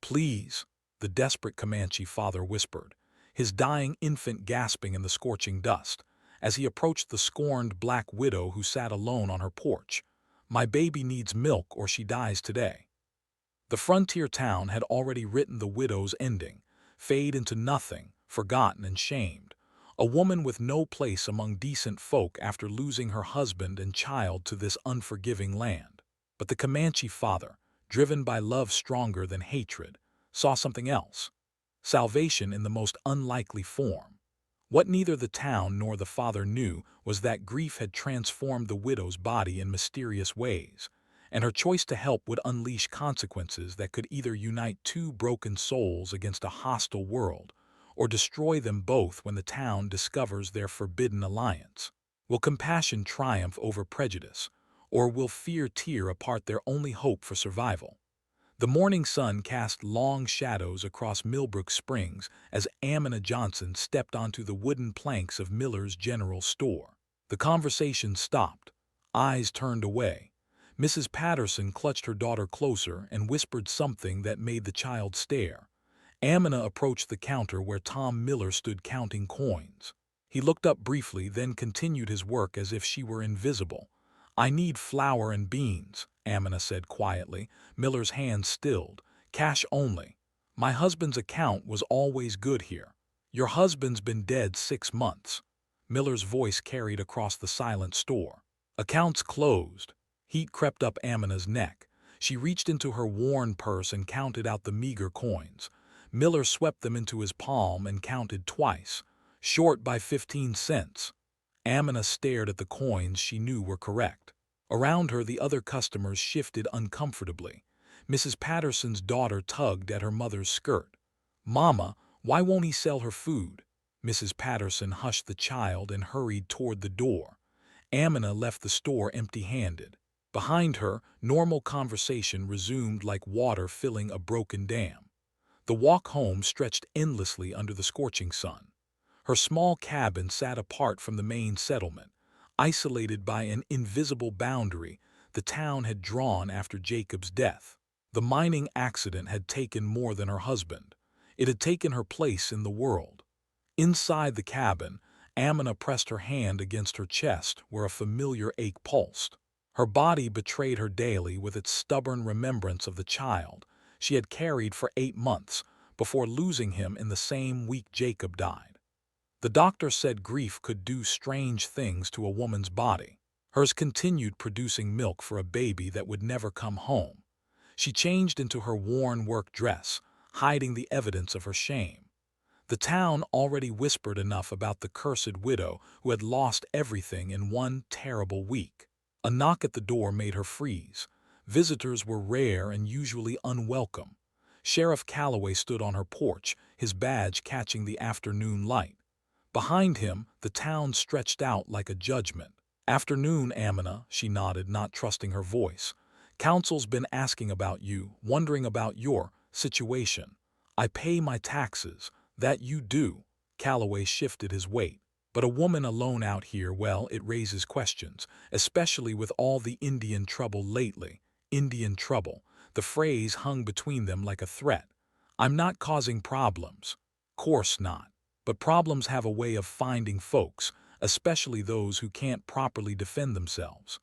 "Please," the desperate Comanche father whispered, his dying infant gasping in the scorching dust, as he approached the scorned black widow who sat alone on her porch. "My baby needs milk or she dies today." The frontier town had already written the widow's ending, fade into nothing, forgotten and shamed. A woman with no place among decent folk after losing her husband and child to this unforgiving land. But the Comanche father, driven by love stronger than hatred, saw something else. Salvation in the most unlikely form. What neither the town nor the father knew was that grief had transformed the widow's body in mysterious ways, and her choice to help would unleash consequences that could either unite two broken souls against a hostile world, or destroy them both when the town discovers their forbidden alliance. Will compassion triumph over prejudice, or will fear tear apart their only hope for survival? The morning sun cast long shadows across Millbrook Springs as Amina Johnson stepped onto the wooden planks of Miller's General Store. The conversation stopped. Eyes turned away. Mrs. Patterson clutched her daughter closer and whispered something that made the child stare. Amina approached the counter where Tom Miller stood counting coins. He looked up briefly, then continued his work as if she were invisible. "I need flour and beans," Amina said quietly. Miller's hand stilled. "Cash only. My husband's account was always good here." "Your husband's been dead 6 months." Miller's voice carried across the silent store. "Accounts closed." Heat crept up Amina's neck. She reached into her worn purse and counted out the meager coins. Miller swept them into his palm and counted twice. "Short by 15 cents. Amina stared at the coins she knew were correct. Around her, the other customers shifted uncomfortably. Mrs. Patterson's daughter tugged at her mother's skirt. "Mama, why won't he sell her food?" Mrs. Patterson hushed the child and hurried toward the door. Amina left the store empty-handed. Behind her, normal conversation resumed like water filling a broken dam. The walk home stretched endlessly under the scorching sun. Her small cabin sat apart from the main settlement, isolated by an invisible boundary the town had drawn after Jacob's death. The mining accident had taken more than her husband. It had taken her place in the world. Inside the cabin, Amina pressed her hand against her chest where a familiar ache pulsed. Her body betrayed her daily with its stubborn remembrance of the child she had carried for 8 months before losing him in the same week Jacob died. The doctor said grief could do strange things to a woman's body. Hers continued producing milk for a baby that would never come home. She changed into her worn work dress, hiding the evidence of her shame. The town already whispered enough about the cursed widow who had lost everything in one terrible week. A knock at the door made her freeze. Visitors were rare and usually unwelcome. Sheriff Calloway stood on her porch, his badge catching the afternoon light. Behind him, the town stretched out like a judgment. "Afternoon, Amina," she nodded, not trusting her voice. "Council's been asking about you, wondering about your situation." "I pay my taxes." "That you do." Calloway shifted his weight. "But a woman alone out here, well, it raises questions, especially with all the Indian trouble lately." Indian trouble. The phrase hung between them like a threat. "I'm not causing problems." "Course not. But problems have a way of finding folks, especially those who can't properly defend themselves."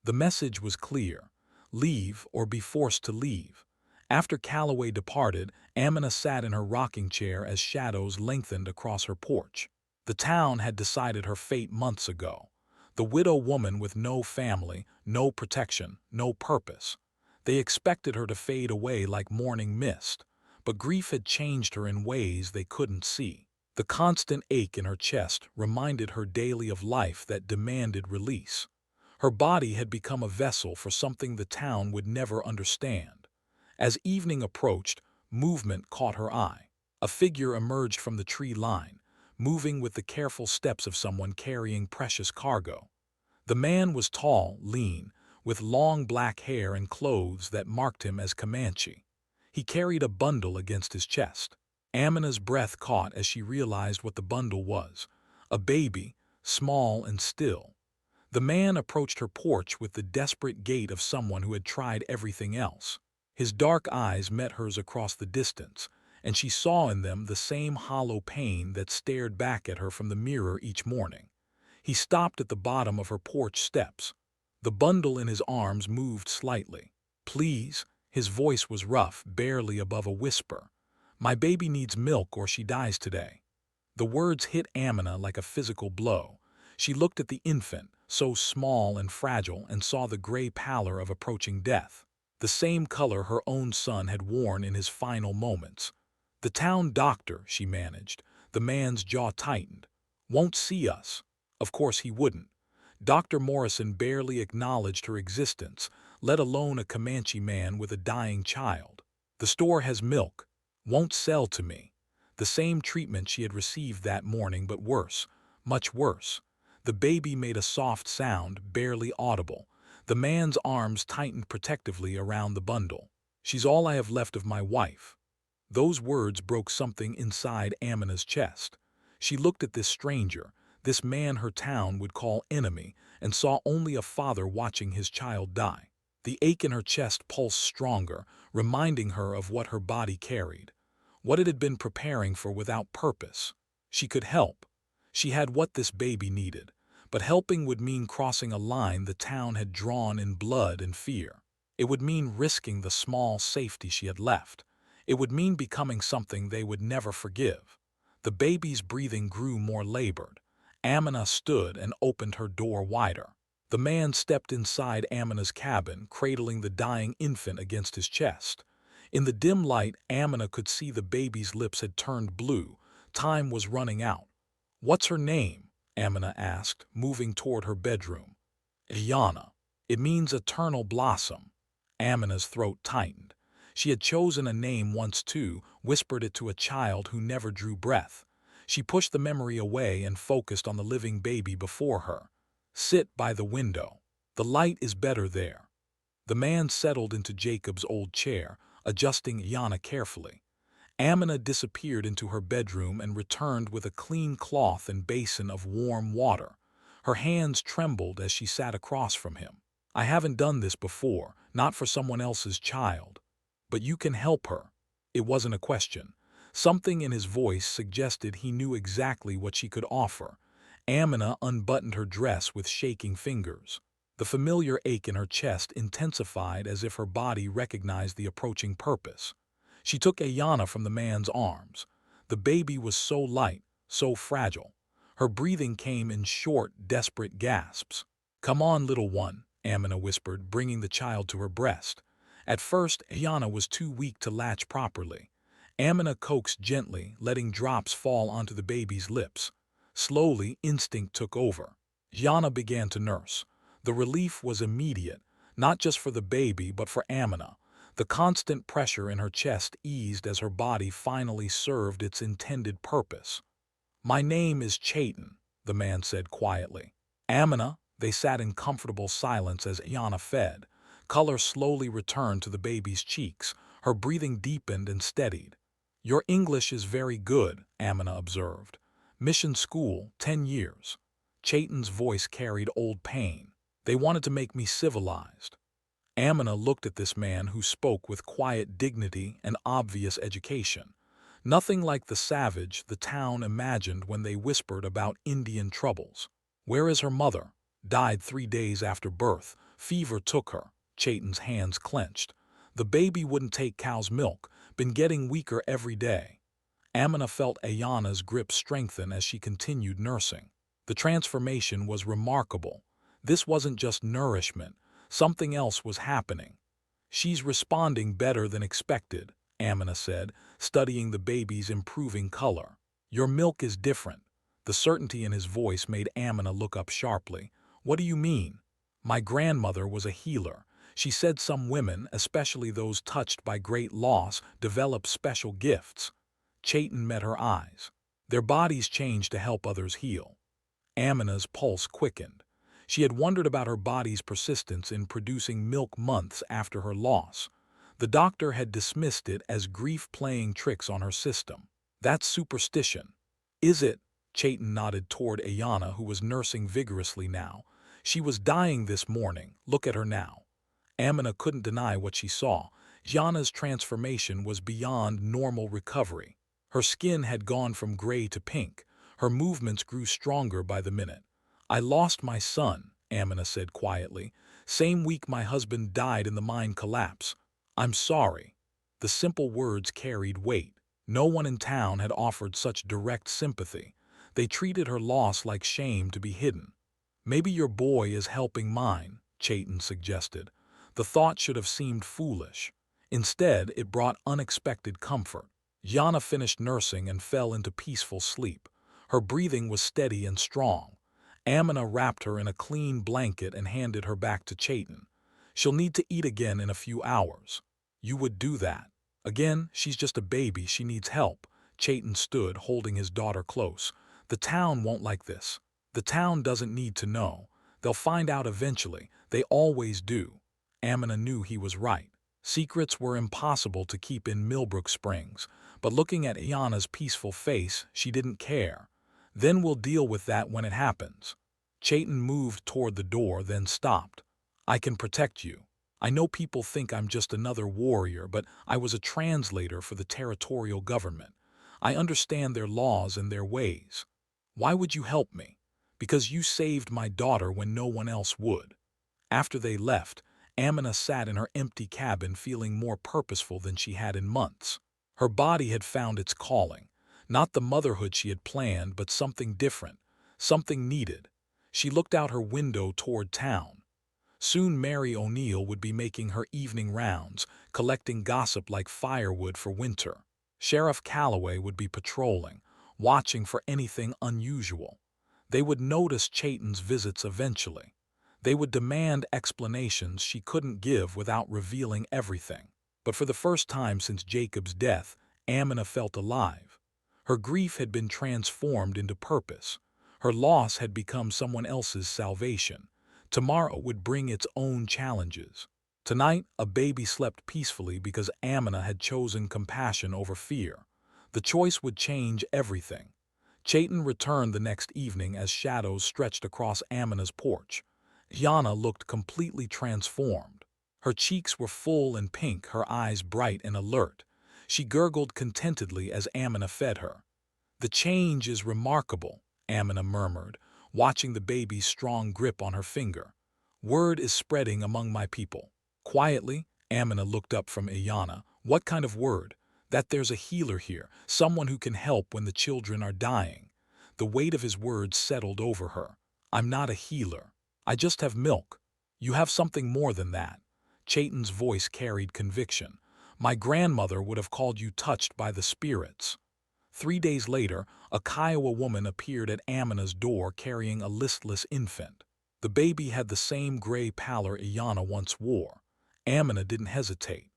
The message was clear. Leave or be forced to leave. After Calloway departed, Amina sat in her rocking chair as shadows lengthened across her porch. The town had decided her fate months ago. The widow woman with no family, no protection, no purpose. They expected her to fade away like morning mist, but grief had changed her in ways they couldn't see. The constant ache in her chest reminded her daily of life that demanded release. Her body had become a vessel for something the town would never understand. As evening approached, movement caught her eye. A figure emerged from the tree line, moving with the careful steps of someone carrying precious cargo. The man was tall, lean, with long black hair and clothes that marked him as Comanche. He carried a bundle against his chest. Amina's breath caught as she realized what the bundle was. A baby, small and still. The man approached her porch with the desperate gait of someone who had tried everything else. His dark eyes met hers across the distance, and she saw in them the same hollow pain that stared back at her from the mirror each morning. He stopped at the bottom of her porch steps. The bundle in his arms moved slightly. "Please," his voice was rough, barely above a whisper. "My baby needs milk or she dies today." The words hit Amina like a physical blow. She looked at the infant, so small and fragile, and saw the gray pallor of approaching death, the same color her own son had worn in his final moments. "The town doctor," she managed. The man's jaw tightened. "Won't see us." Of course he wouldn't. Dr. Morrison barely acknowledged her existence, let alone a Comanche man with a dying child. "The store has milk. Won't sell to me." The same treatment she had received that morning, but worse, much worse. The baby made a soft sound, barely audible. The man's arms tightened protectively around the bundle. "She's all I have left of my wife." Those words broke something inside Amina's chest. She looked at this stranger, this man her town would call enemy, and saw only a father watching his child die. The ache in her chest pulsed stronger, reminding her of what her body carried, what it had been preparing for without purpose. She could help. She had what this baby needed, but helping would mean crossing a line the town had drawn in blood and fear. It would mean risking the small safety she had left. It would mean becoming something they would never forgive. The baby's breathing grew more labored. Amina stood and opened her door wider. The man stepped inside Amina's cabin, cradling the dying infant against his chest. In the dim light, Amina could see the baby's lips had turned blue. Time was running out. "What's her name?" Amina asked, moving toward her bedroom. "Iyanna. It means eternal blossom." Amina's throat tightened. She had chosen a name once too, whispered it to a child who never drew breath. She pushed the memory away and focused on the living baby before her. "Sit by the window. The light is better there." The man settled into Jacob's old chair, adjusting Iyanna carefully. Amina disappeared into her bedroom and returned with a clean cloth and basin of warm water. Her hands trembled as she sat across from him. "I haven't done this before, not for someone else's child. But you can help her." It wasn't a question. Something in his voice suggested he knew exactly what she could offer. Amina unbuttoned her dress with shaking fingers. The familiar ache in her chest intensified as if her body recognized the approaching purpose. She took Iyanna from the man's arms. The baby was so light, so fragile. Her breathing came in short, desperate gasps. "Come on, little one," Amina whispered, bringing the child to her breast. At first, Iyanna was too weak to latch properly. Amina coaxed gently, letting drops fall onto the baby's lips. Slowly, instinct took over. Iyanna began to nurse. The relief was immediate, not just for the baby but for Amina. The constant pressure in her chest eased as her body finally served its intended purpose. "My name is Chayton," the man said quietly. "Amina." They sat in comfortable silence as Iyanna fed. Color slowly returned to the baby's cheeks. Her breathing deepened and steadied. "Your English is very good," Amina observed. "Mission school, 10 years. Chayton's voice carried old pain. "They wanted to make me civilized." Amina looked at this man who spoke with quiet dignity and obvious education. Nothing like the savage the town imagined when they whispered about Indian troubles. "Where is her mother?" "Died 3 days after birth. Fever took her." Chayton's hands clenched. "The baby wouldn't take cow's milk. Been getting weaker every day." Amina felt Iyanna's grip strengthen as she continued nursing. The transformation was remarkable. This wasn't just nourishment. Something else was happening. "She's responding better than expected," Amina said, studying the baby's improving color. "Your milk is different." The certainty in his voice made Amina look up sharply. "What do you mean?" "My grandmother was a healer. She said some women, especially those touched by great loss, develop special gifts." Chayton met her eyes. "Their bodies change to help others heal." Amina's pulse quickened. She had wondered about her body's persistence in producing milk months after her loss. The doctor had dismissed it as grief playing tricks on her system. "That's superstition." "Is it?" Chayton nodded toward Iyanna, who was nursing vigorously now. "She was dying this morning. Look at her now." Amina couldn't deny what she saw. Yana's transformation was beyond normal recovery. Her skin had gone from gray to pink. Her movements grew stronger by the minute. "I lost my son," Amina said quietly. "Same week my husband died in the mine collapse. I'm sorry." The simple words carried weight. No one in town had offered such direct sympathy. They treated her loss like shame to be hidden. "Maybe your boy is helping mine," Chayton suggested. The thought should have seemed foolish. Instead, it brought unexpected comfort. Yana finished nursing and fell into peaceful sleep. Her breathing was steady and strong. Amina wrapped her in a clean blanket and handed her back to Chayton. "She'll need to eat again in a few hours." "You would do that?" "Again, she's just a baby, she needs help." Chayton stood, holding his daughter close. "The town won't like this. The town doesn't need to know. They'll find out eventually. They always do." Amina knew he was right. Secrets were impossible to keep in Millbrook Springs, but looking at Iana's peaceful face, she didn't care. "Then we'll deal with that when it happens." Chayton moved toward the door, then stopped. "I can protect you. I know people think I'm just another warrior, but I was a translator for the territorial government. I understand their laws and their ways." "Why would you help me?" "Because you saved my daughter when no one else would." After they left, Amina sat in her empty cabin feeling more purposeful than she had in months. Her body had found its calling. Not the motherhood she had planned, but something different, something needed. She looked out her window toward town. Soon Mary O'Neill would be making her evening rounds, collecting gossip like firewood for winter. Sheriff Calloway would be patrolling, watching for anything unusual. They would notice Chayton's visits eventually. They would demand explanations she couldn't give without revealing everything. But for the first time since Jacob's death, Amina felt alive. Her grief had been transformed into purpose. Her loss had become someone else's salvation. Tomorrow would bring its own challenges. Tonight, a baby slept peacefully because Amina had chosen compassion over fear. The choice would change everything. Chayton returned the next evening as shadows stretched across Amina's porch. Yana looked completely transformed. Her cheeks were full and pink, her eyes bright and alert. She gurgled contentedly as Amina fed her. "The change is remarkable," Amina murmured, watching the baby's strong grip on her finger. "Word is spreading among my people." Quietly, Amina looked up from Iyana. "What kind of word?" "That there's a healer here, someone who can help when the children are dying." The weight of his words settled over her. "I'm not a healer. I just have milk." "You have something more than that." Chayton's voice carried conviction. "My grandmother would have called you touched by the spirits." 3 days later, a Kiowa woman appeared at Amina's door carrying a listless infant. The baby had the same gray pallor Iyana once wore. Amina didn't hesitate.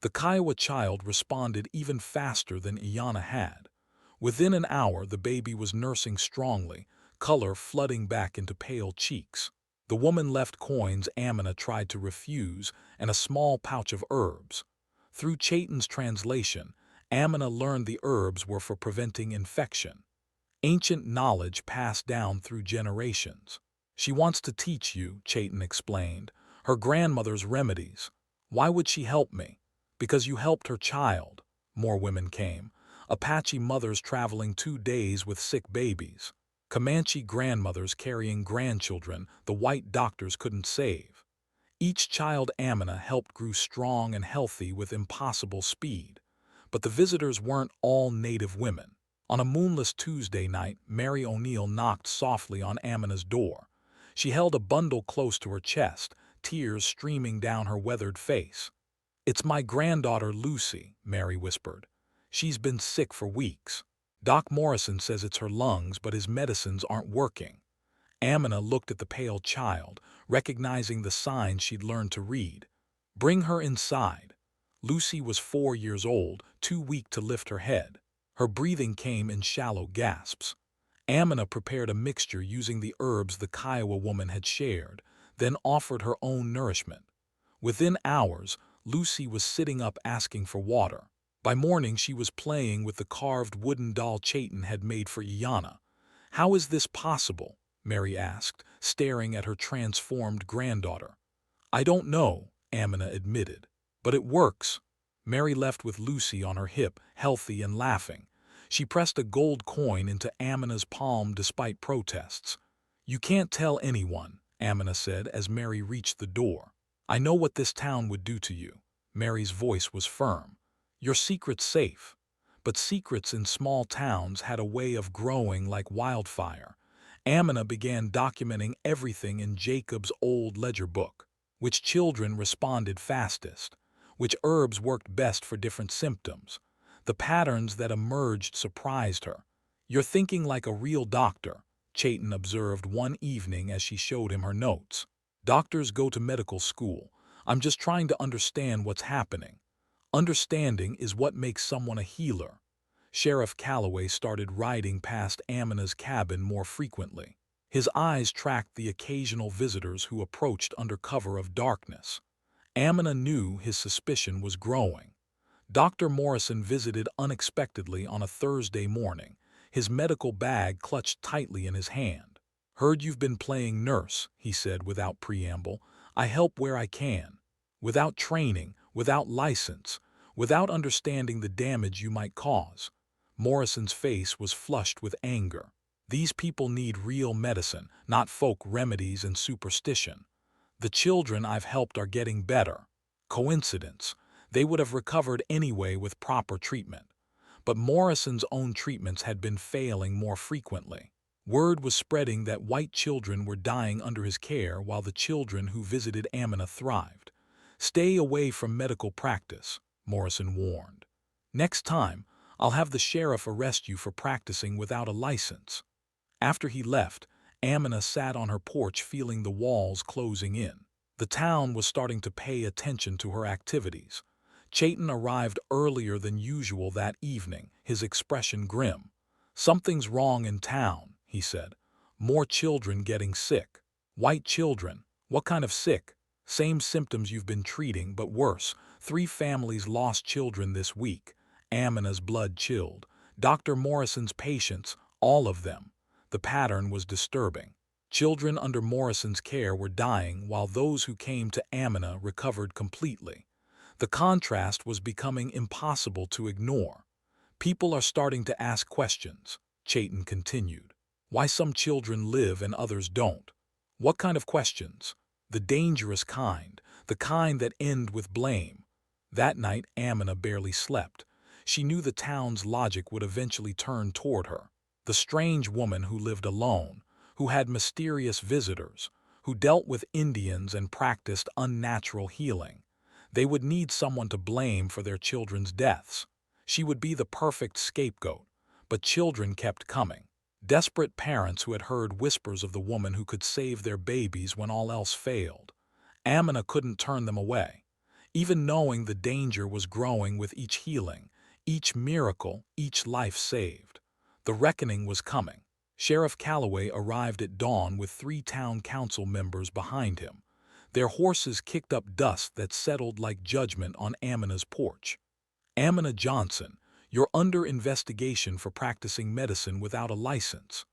The Kiowa child responded even faster than Iyana had. Within an hour, the baby was nursing strongly, color flooding back into pale cheeks. The woman left coins Amina tried to refuse and a small pouch of herbs. Through Chayton's translation, Amina learned the herbs were for preventing infection. Ancient knowledge passed down through generations. "She wants to teach you," Chayton explained, "her grandmother's remedies." "Why would she help me?" "Because you helped her child." More women came. Apache mothers traveling 2 days with sick babies. Comanche grandmothers carrying grandchildren the white doctors couldn't save. Each child Amina helped grew strong and healthy with impossible speed. But the visitors weren't all native women. On a moonless Tuesday night, Mary O'Neill knocked softly on Amina's door. She held a bundle close to her chest, tears streaming down her weathered face. "It's my granddaughter Lucy," Mary whispered. "She's been sick for weeks. Doc Morrison says it's her lungs, but his medicines aren't working." Amina looked at the pale child, recognizing the signs she'd learned to read. "Bring her inside." Lucy was 4 years old, too weak to lift her head. Her breathing came in shallow gasps. Amina prepared a mixture using the herbs the Kiowa woman had shared, then offered her own nourishment. Within hours, Lucy was sitting up asking for water. By morning she was playing with the carved wooden doll Chayton had made for Iyana. "How is this possible?" Mary asked, staring at her transformed granddaughter. "I don't know," Amina admitted. "But it works." Mary left with Lucy on her hip, healthy and laughing. She pressed a gold coin into Amina's palm despite protests. "You can't tell anyone," Amina said as Mary reached the door. "I know what this town would do to you." Mary's voice was firm. "Your secret's safe." But secrets in small towns had a way of growing like wildfire. Amina began documenting everything in Jacob's old ledger book. Which children responded fastest, which herbs worked best for different symptoms. The patterns that emerged surprised her. "You're thinking like a real doctor," Chayton observed one evening as she showed him her notes. "Doctors go to medical school. I'm just trying to understand what's happening." Understanding is what makes someone a healer. Sheriff Calloway started riding past Amina's cabin more frequently. His eyes tracked the occasional visitors who approached under cover of darkness. Amina knew his suspicion was growing. Dr. Morrison visited unexpectedly on a Thursday morning, his medical bag clutched tightly in his hand. "Heard you've been playing nurse," he said without preamble. "I help where I can. Without training, without license, without understanding the damage you might cause." Morrison's face was flushed with anger. "These people need real medicine, not folk remedies and superstition. The children I've helped are getting better." Coincidence. They would have recovered anyway with proper treatment. But Morrison's own treatments had been failing more frequently. Word was spreading that white children were dying under his care while the children who visited Amina thrived. "Stay away from medical practice," Morrison warned. "Next time, I'll have the sheriff arrest you for practicing without a license." After he left, Amina sat on her porch feeling the walls closing in. The town was starting to pay attention to her activities. Chayton arrived earlier than usual that evening, his expression grim. "Something's wrong in town," he said. "More children getting sick." "White children? What kind of sick?" "Same symptoms you've been treating, but worse. 3 families lost children this week." Amina's blood chilled. Dr. Morrison's patients, all of them. The pattern was disturbing. Children under Morrison's care were dying while those who came to Amina recovered completely. The contrast was becoming impossible to ignore. "People are starting to ask questions," Chayton continued. "Why some children live and others don't." "What kind of questions?" "The dangerous kind, the kind that end with blame." That night Amina barely slept. She knew the town's logic would eventually turn toward her. The strange woman who lived alone, who had mysterious visitors, who dealt with Indians and practiced unnatural healing. They would need someone to blame for their children's deaths. She would be the perfect scapegoat. But children kept coming. Desperate parents who had heard whispers of the woman who could save their babies when all else failed. Amina couldn't turn them away. Even knowing the danger was growing with each healing, each miracle, each life saved. The reckoning was coming. Sheriff Calloway arrived at dawn with 3 town council members behind him. Their horses kicked up dust that settled like judgment on Amina's porch. "Amina Johnson, you're under investigation for practicing medicine without a license."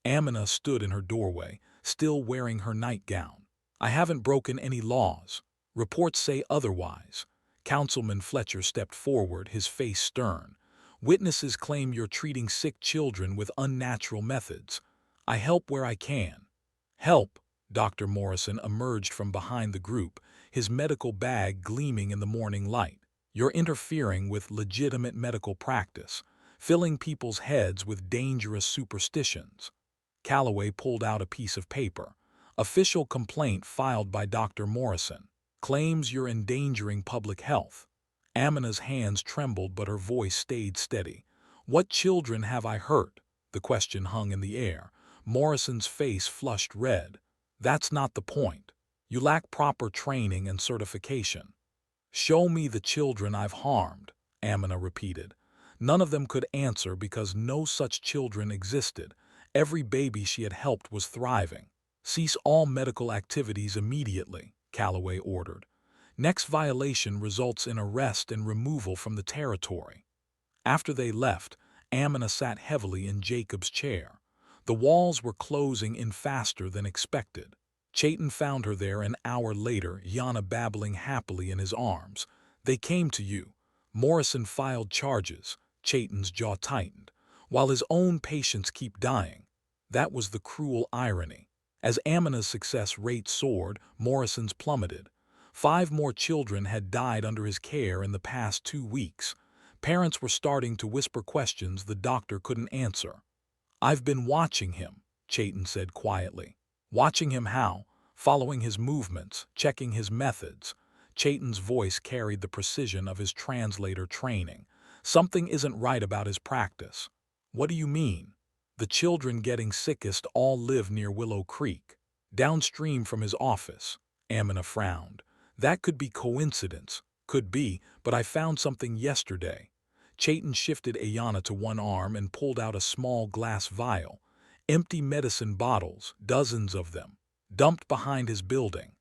Amina stood in her doorway, still wearing her nightgown. "I haven't broken any laws. Reports say otherwise." Councilman Fletcher stepped forward, his face stern. "Witnesses claim you're treating sick children with unnatural methods. I help where I can." "Help?" Dr. Morrison emerged from behind the group, his medical bag gleaming in the morning light. "You're interfering with legitimate medical practice, filling people's heads with dangerous superstitions." Calloway pulled out a piece of paper. "Official complaint filed by Dr. Morrison. Claims you're endangering public health." Amina's hands trembled but her voice stayed steady. "What children have I hurt?" The question hung in the air. Morrison's face flushed red. "That's not the point. You lack proper training and certification." "Show me the children I've harmed," Amina repeated. None of them could answer because no such children existed. Every baby she had helped was thriving. "Cease all medical activities immediately," Calloway ordered. "Next violation results in arrest and removal from the territory." After they left, Amina sat heavily in Jacob's chair. The walls were closing in faster than expected. Chayton found her there an hour later, Yana babbling happily in his arms. "They came to you. Morrison filed charges. Chayton's jaw tightened, while his own patients keep dying. That was the cruel irony. As Amina's success rate soared, Morrison's plummeted. 5 more children had died under his care in the past 2 weeks. Parents were starting to whisper questions the doctor couldn't answer. "I've been watching him," Chayton said quietly. "Watching him how? Following his movements, checking his methods." Chayton's voice carried the precision of his translator training. "Something isn't right about his practice." "What do you mean?" "The children getting sickest all live near Willow Creek, downstream from his office." Amina frowned. "That could be coincidence. Could be, but I found something yesterday." Chayton shifted Ayana to one arm and pulled out a small glass vial. Empty medicine bottles, dozens of them, dumped behind his building.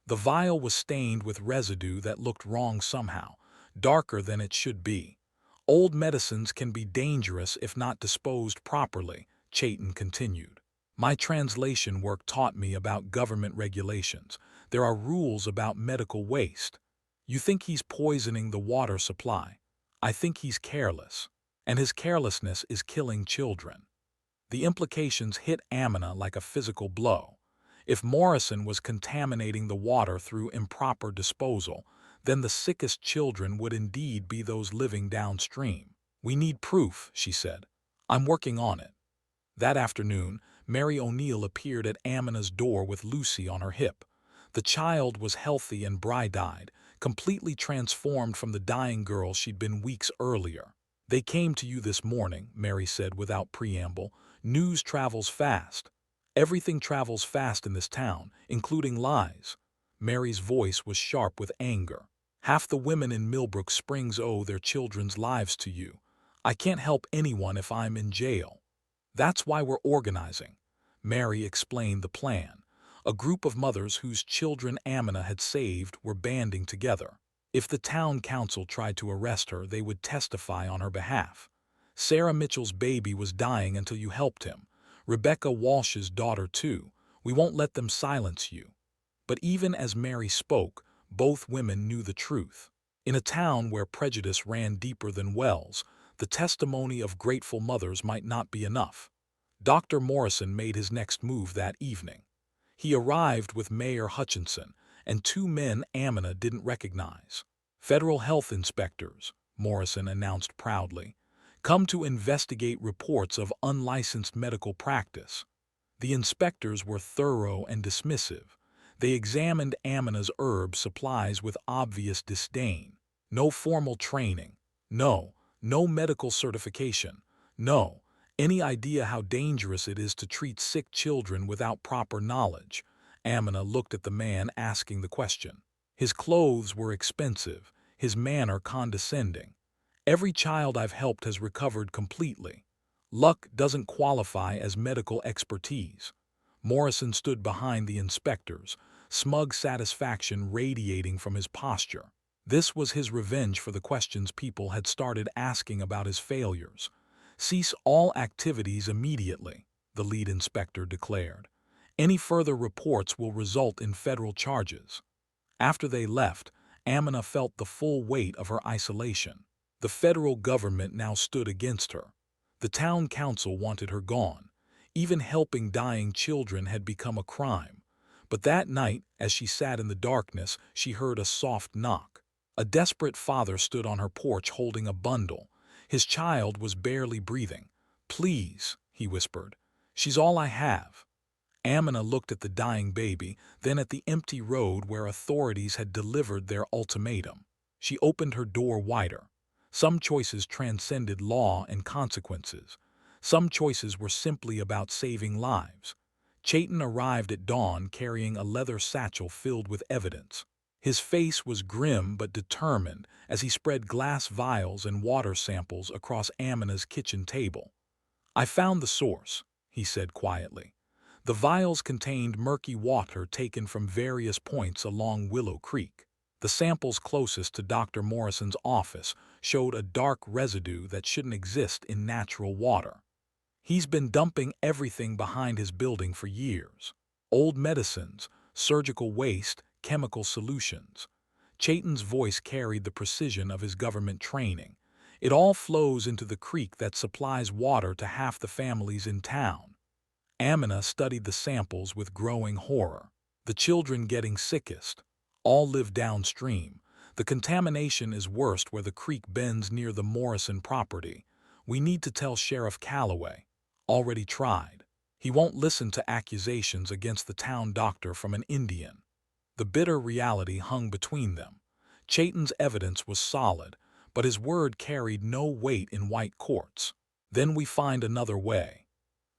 The vial was stained with residue that looked wrong somehow, darker than it should be. "Old medicines can be dangerous if not disposed properly," Chayton continued. "My translation work taught me about government regulations. There are rules about medical waste. You think he's poisoning the water supply. I think he's careless. And his carelessness is killing children." The implications hit Amina like a physical blow. If Morrison was contaminating the water through improper disposal, then the sickest children would indeed be those living downstream. "We need proof," she said. "I'm working on it." That afternoon, Mary O'Neill appeared at Amina's door with Lucy on her hip. The child was healthy and bright-eyed, completely transformed from the dying girl she'd been weeks earlier. "They came to you this morning," Mary said without preamble. "News travels fast. Everything travels fast in this town, including lies." Mary's voice was sharp with anger. "Half the women in Millbrook Springs owe their children's lives to you. I can't help anyone if I'm in jail. That's why we're organizing." Mary explained the plan. A group of mothers whose children Amina had saved were banding together. If the town council tried to arrest her, they would testify on her behalf. "Sarah Mitchell's baby was dying until you helped him. Rebecca Walsh's daughter too. We won't let them silence you." But even as Mary spoke, both women knew the truth. In a town where prejudice ran deeper than wells, the testimony of grateful mothers might not be enough. Dr. Morrison made his next move that evening. He arrived with Mayor Hutchinson and 2 men Amina didn't recognize. "Federal health inspectors," Morrison announced proudly, "come to investigate reports of unlicensed medical practice." The inspectors were thorough and dismissive. They examined Amina's herb supplies with obvious disdain. No formal training. No medical certification. No any idea how dangerous it is to treat sick children without proper knowledge. Amina looked at the man asking the question. His clothes were expensive, his manner condescending. "Every child I've helped has recovered completely. Luck doesn't qualify as medical expertise." Morrison stood behind the inspectors, smug satisfaction radiating from his posture. This was his revenge for the questions people had started asking about his failures. "Cease all activities immediately," the lead inspector declared. "Any further reports will result in federal charges." After they left, Amina felt the full weight of her isolation. The federal government now stood against her. The town council wanted her gone. Even helping dying children had become a crime. But that night, as she sat in the darkness, she heard a soft knock. A desperate father stood on her porch holding a bundle. His child was barely breathing. "Please," he whispered. "She's all I have." Amina looked at the dying baby, then at the empty road where authorities had delivered their ultimatum. She opened her door wider. Some choices transcended law and consequences. Some choices were simply about saving lives. Chayton arrived at dawn carrying a leather satchel filled with evidence. His face was grim but determined as he spread glass vials and water samples across Amina's kitchen table. "I found the source," he said quietly. The vials contained murky water taken from various points along Willow Creek. The samples closest to Dr. Morrison's office showed a dark residue that shouldn't exist in natural water. He's been dumping everything behind his building for years. Old medicines, surgical waste, chemical solutions. Chayton's voice carried the precision of his government training. It all flows into the creek that supplies water to half the families in town. Amina studied the samples with growing horror. The children getting sickest all live downstream. The contamination is worst where the creek bends near the Morrison property. We need to tell Sheriff Calloway. Already tried. He won't listen to accusations against the town doctor from an Indian. The bitter reality hung between them. Chayton's evidence was solid, but his word carried no weight in white courts. Then we find another way.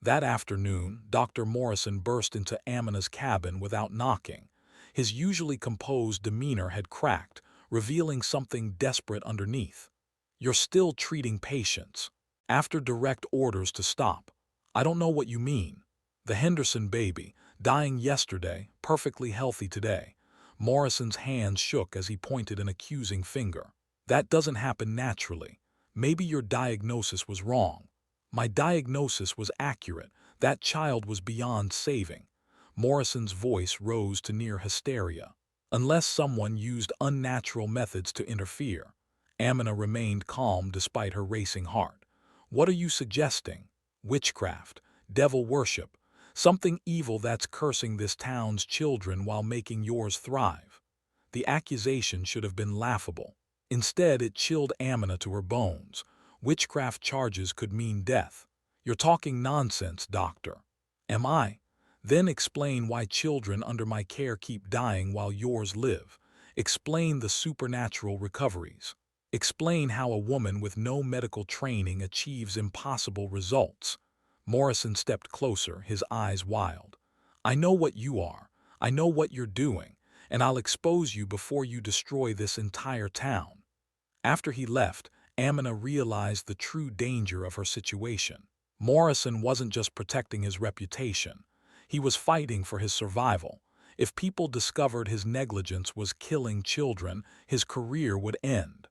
That afternoon, Dr. Morrison burst into Amina's cabin without knocking. His usually composed demeanor had cracked, revealing something desperate underneath. "You're still treating patients. After direct orders to stop. I don't know what you mean. The Henderson baby, dying yesterday, perfectly healthy today." Morrison's hands shook as he pointed an accusing finger. "That doesn't happen naturally. Maybe your diagnosis was wrong." "My diagnosis was accurate. That child was beyond saving." Morrison's voice rose to near hysteria. "Unless someone used unnatural methods to interfere." Amina remained calm despite her racing heart. "What are you suggesting?" "Witchcraft, devil worship, something evil that's cursing this town's children while making yours thrive." The accusation should have been laughable. Instead, it chilled Amina to her bones. Witchcraft charges could mean death. "You're talking nonsense, doctor." "Am I? Then explain why children under my care keep dying while yours live. Explain the supernatural recoveries. Explain how a woman with no medical training achieves impossible results." Morrison stepped closer, his eyes wild. "I know what you are. I know what you're doing, and I'll expose you before you destroy this entire town." After he left, Amina realized the true danger of her situation. Morrison wasn't just protecting his reputation. He was fighting for his survival. If people discovered his negligence was killing children, his career would end.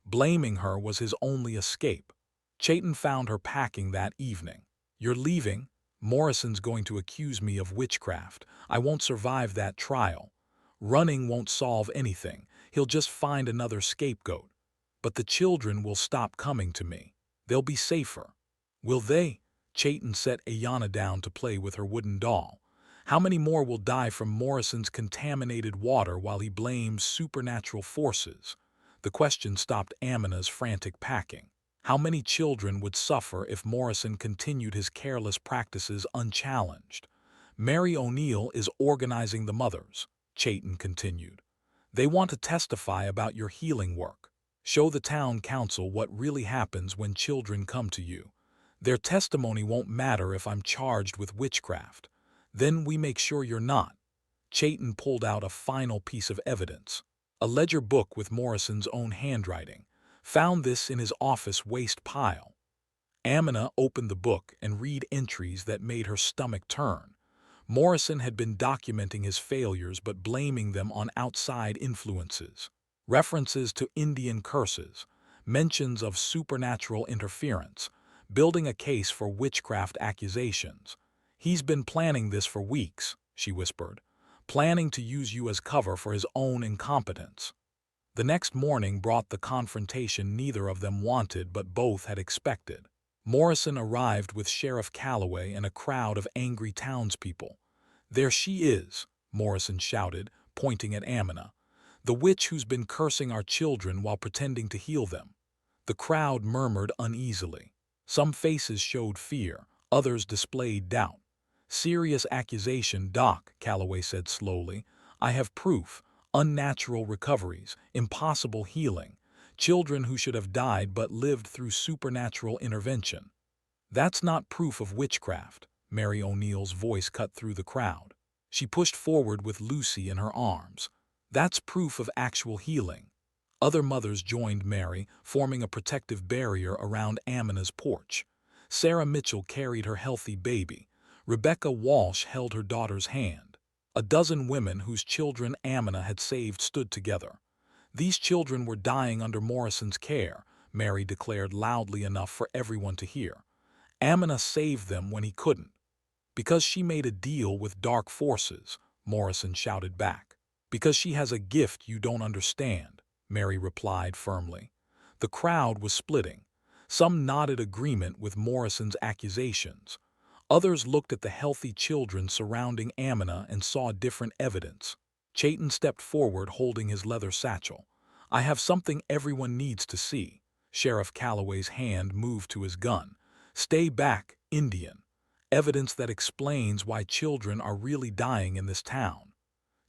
Blaming her was his only escape. Chayton found her packing that evening. "You're leaving? Morrison's going to accuse me of witchcraft. I won't survive that trial. Running won't solve anything. He'll just find another scapegoat. But the children will stop coming to me. They'll be safer." "Will they?" Chayton set Ayanna down to play with her wooden doll. "How many more will die from Morrison's contaminated water while he blames supernatural forces?" The question stopped Amina's frantic packing. How many children would suffer if Morrison continued his careless practices unchallenged? "Mary O'Neill is organizing the mothers," Chayton continued. "They want to testify about your healing work. Show the town council what really happens when children come to you. Their testimony won't matter if I'm charged with witchcraft. Then we make sure you're not." Chayton pulled out a final piece of evidence. A ledger book with Morrison's own handwriting. Found this in his office waste pile. Amina opened the book and read entries that made her stomach turn. Morrison had been documenting his failures but blaming them on outside influences. References to Indian curses, mentions of supernatural interference, building a case for witchcraft accusations. "He's been planning this for weeks," she whispered, "planning to use you as cover for his own incompetence." The next morning brought the confrontation neither of them wanted but both had expected. Morrison arrived with Sheriff Calloway and a crowd of angry townspeople. "There she is," Morrison shouted, pointing at Amina. "The witch who's been cursing our children while pretending to heal them." The crowd murmured uneasily. Some faces showed fear, others displayed doubt. "Serious accusation, Doc," Calloway said slowly. "I have proof. Unnatural recoveries, impossible healing. Children who should have died but lived through supernatural intervention." "That's not proof of witchcraft," Mary O'Neill's voice cut through the crowd. She pushed forward with Lucy in her arms. "That's proof of actual healing." Other mothers joined Mary, forming a protective barrier around Amina's porch. Sarah Mitchell carried her healthy baby. Rebecca Walsh held her daughter's hand. A dozen women whose children Amina had saved stood together. "These children were dying under Morrison's care," Mary declared loudly enough for everyone to hear. "Amina saved them when he couldn't." "Because she made a deal with dark forces," Morrison shouted back. Because she has a gift you don't understand, Mary replied firmly. The crowd was splitting. Some nodded agreement with Morrison's accusations. Others looked at the healthy children surrounding Amina and saw different evidence. Chayton stepped forward holding his leather satchel. I have something everyone needs to see. Sheriff Calloway's hand moved to his gun. Stay back, Indian. Evidence that explains why children are really dying in this town.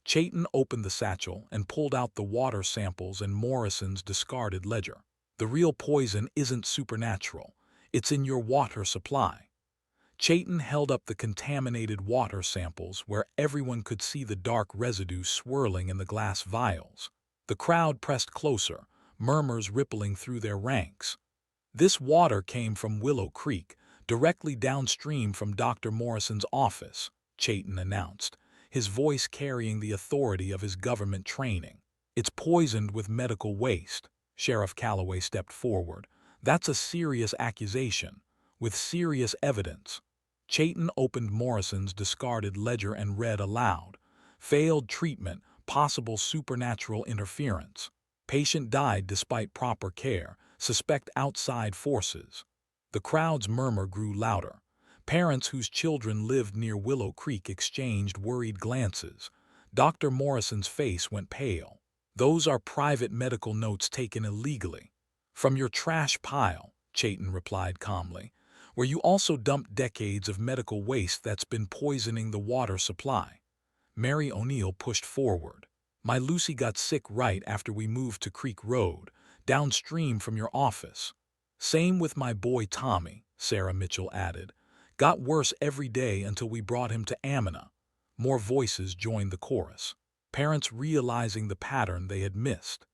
Chayton opened the satchel and pulled out the water samples and Morrison's discarded ledger. The real poison isn't supernatural. It's in your water supply. Chayton held up the contaminated water samples where everyone could see the dark residue swirling in the glass vials. The crowd pressed closer, murmurs rippling through their ranks. This water came from Willow Creek, directly downstream from Dr. Morrison's office, Chayton announced, his voice carrying the authority of his government training. It's poisoned with medical waste. Sheriff Calloway stepped forward. That's a serious accusation, with serious evidence. Chayton opened Morrison's discarded ledger and read aloud. Failed treatment, possible supernatural interference. Patient died despite proper care, suspect outside forces. The crowd's murmur grew louder. Parents whose children lived near Willow Creek exchanged worried glances. Dr. Morrison's face went pale. Those are private medical notes taken illegally. From your trash pile, Chayton replied calmly, where you also dumped decades of medical waste that's been poisoning the water supply. Mary O'Neill pushed forward. My Lucy got sick right after we moved to Creek Road, downstream from your office. Same with my boy Tommy, Sarah Mitchell added. Got worse every day until we brought him to Amina. More voices joined the chorus, parents realizing the pattern they had missed.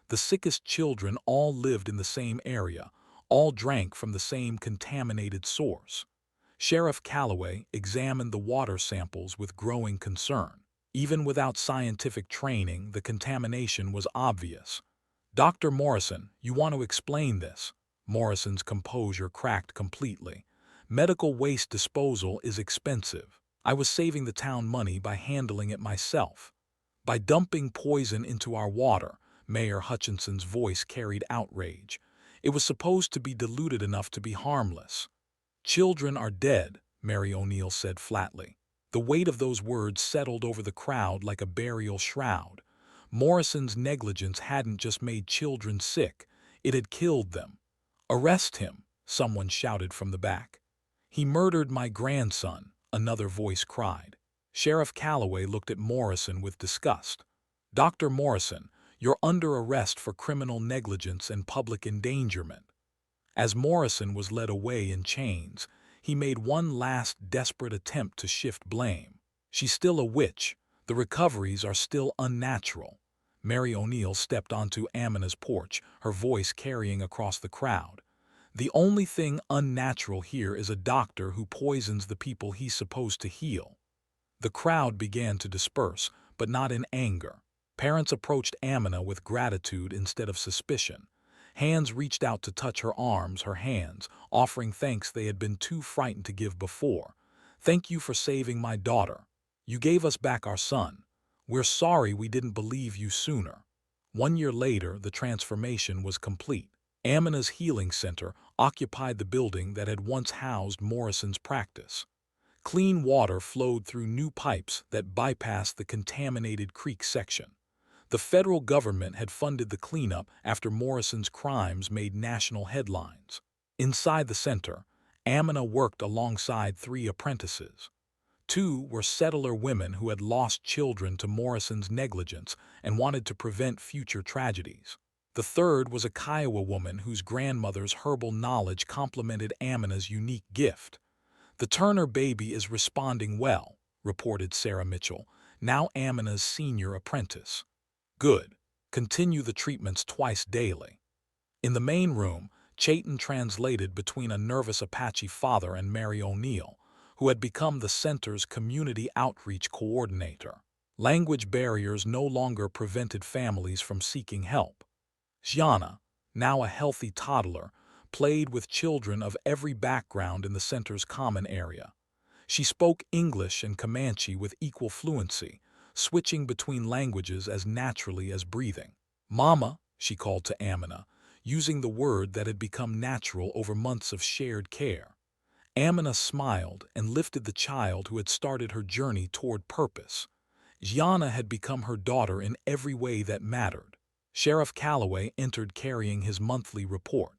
The sickest children all lived in the same area, all drank from the same contaminated source. Sheriff Calloway examined the water samples with growing concern. Even without scientific training, the contamination was obvious. Dr. Morrison, you want to explain this? Morrison's composure cracked completely. Medical waste disposal is expensive. I was saving the town money by handling it myself. By dumping poison into our water, Mayor Hutchinson's voice carried outrage. It was supposed to be diluted enough to be harmless. Children are dead, Mary O'Neill said flatly. The weight of those words settled over the crowd like a burial shroud. Morrison's negligence hadn't just made children sick, it had killed them. Arrest him, someone shouted from the back. He murdered my grandson, another voice cried. Sheriff Calloway looked at Morrison with disgust. Dr. Morrison, you're under arrest for criminal negligence and public endangerment. As Morrison was led away in chains, he made one last desperate attempt to shift blame. She's still a witch. The recoveries are still unnatural. Mary O'Neill stepped onto Amina's porch, her voice carrying across the crowd. The only thing unnatural here is a doctor who poisons the people he's supposed to heal. The crowd began to disperse, but not in anger. Parents approached Amina with gratitude instead of suspicion. Hands reached out to touch her arms, her hands, offering thanks they had been too frightened to give before. Thank you for saving my daughter. You gave us back our son. We're sorry we didn't believe you sooner. 1 year later, the transformation was complete. Amina's healing center occupied the building that had once housed Morrison's practice. Clean water flowed through new pipes that bypassed the contaminated creek section. The federal government had funded the cleanup after Morrison's crimes made national headlines. Inside the center, Amina worked alongside 3 apprentices. 2 were settler women who had lost children to Morrison's negligence and wanted to prevent future tragedies. The 3rd was a Kiowa woman whose grandmother's herbal knowledge complemented Amina's unique gift. The Turner baby is responding well, reported Sarah Mitchell, now Amina's senior apprentice. Good. Continue the treatments twice daily. In the main room, Chayton translated between a nervous Apache father and Mary O'Neill, who had become the center's community outreach coordinator. Language barriers no longer prevented families from seeking help. Gianna, now a healthy toddler, played with children of every background in the center's common area. She spoke English and Comanche with equal fluency, switching between languages as naturally as breathing. "Mama," she called to Amina, using the word that had become natural over months of shared care. Amina smiled and lifted the child who had started her journey toward purpose. Gianna had become her daughter in every way that mattered. Sheriff Calloway entered carrying his monthly report.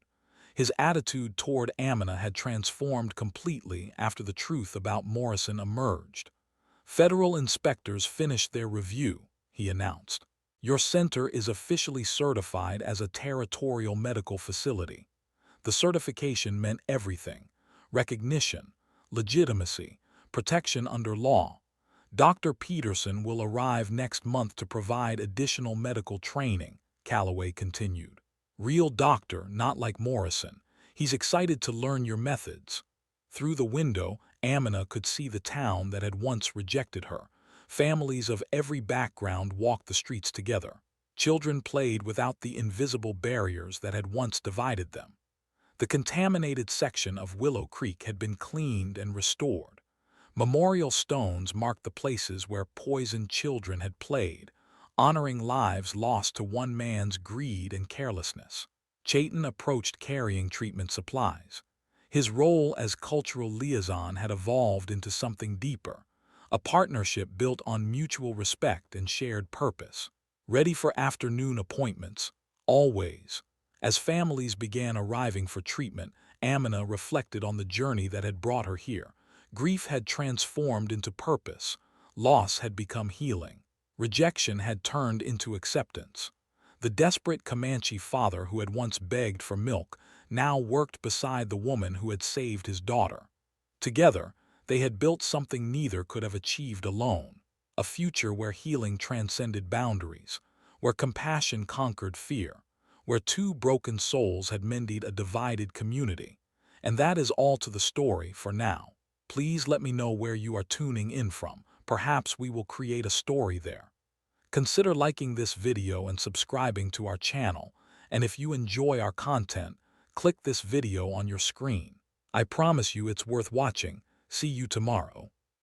His attitude toward Amina had transformed completely after the truth about Morrison emerged. "Federal inspectors finished their review," he announced. "Your center is officially certified as a territorial medical facility." The certification meant everything: recognition, legitimacy, protection under law. "Dr. Peterson will arrive next month to provide additional medical training," Calloway continued. "Real doctor, not like Morrison. He's excited to learn your methods." Through the window, Amina could see the town that had once rejected her. Families of every background walked the streets together. Children played without the invisible barriers that had once divided them. The contaminated section of Willow Creek had been cleaned and restored. Memorial stones marked the places where poisoned children had played, honoring lives lost to one man's greed and carelessness. Chayton approached carrying treatment supplies. His role as cultural liaison had evolved into something deeper, a partnership built on mutual respect and shared purpose. Ready for afternoon appointments, always. As families began arriving for treatment, Amina reflected on the journey that had brought her here. Grief had transformed into purpose. Loss had become healing. Rejection had turned into acceptance. The desperate Comanche father who had once begged for milk now worked beside the woman who had saved his daughter. Together, they had built something neither could have achieved alone: a future where healing transcended boundaries, where compassion conquered fear, where two broken souls had mended a divided community. And that is all to the story for now. Please let me know where you are tuning in from. Perhaps we will create a story there. Consider liking this video and subscribing to our channel. And if you enjoy our content, click this video on your screen. I promise you it's worth watching. See you tomorrow.